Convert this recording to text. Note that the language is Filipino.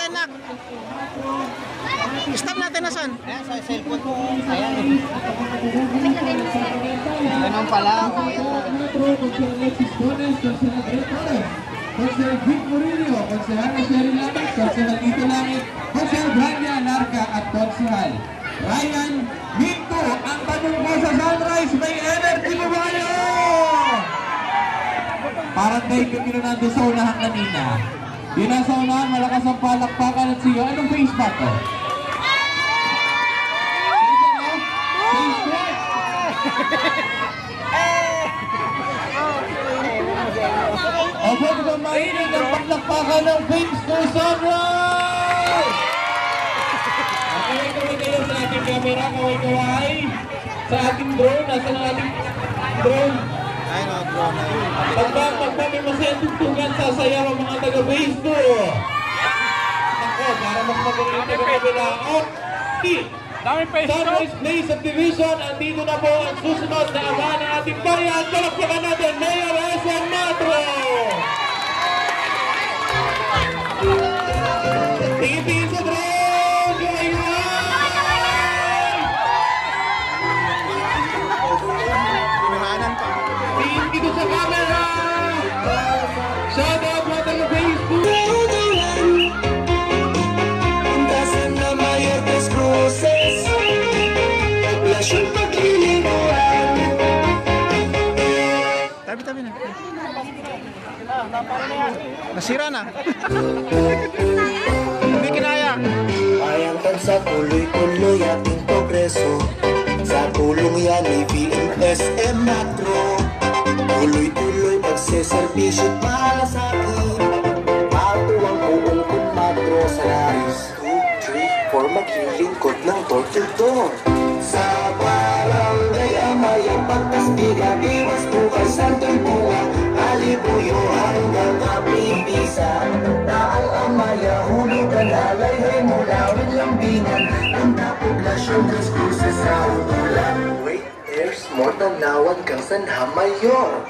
natin, nak. Stop natin na saan? Ayan, sa cellphone ko. Ayan. Ganun pala. Konsehal Vic Murillo, Konsehal Sherry Langit, Konsehal Tito Langit, Konsehal Brania Larca at Konsehal Ryan Minto. Ang tanong mo sa Sunrise, may energy mo ba kayo? Parang dahil kami na nandun sa unahan kanina. Yun ang sa unahan, malakas ang palakpakan at siyo. Anong face ba to? Abang na mainig ang paglakpakan ng face to Sunrise! Kaway-kaway kayo sa ating camera, kaway-kaway sa ating drone. Nasa na ating drone? Ayun o, drone na yun. Pagka may masayang tugtugan, sasayaw ang mga taga-face to. Ako, para mas magaling ang taga-kabilaan. Sunrise Play Subdivision, andito na po ang susunod na ama ng ating bayan. Palakpakan natin, Mayor SM Matro! Tingin-tingin sa drone! Iwanan pa. Tingin dito sa camera! Shout out mga taga-Facebook! Tabi-tabi na. Nasira na. Hindi kinaya. Bayangkan sa tuloy-tuloy ating progreso. Sa tulong yan ni VMSM Matro. Tuloy-tuloy pagseservisyo para sa akin. Patuwang buong kumatro sa laris. 2, 3, 4 maglilingkod ng door-to-door. Sa barangay Amaya, pagkasbigan, iwas tukay, santo'y bunga, alibuyo hanggang kapibisa. Daang Amaya, hulugan, alayhay mula, lambingan, ang population, tres cruces sa utulan. Wait, there's more than nawan kang Sanha Mayor.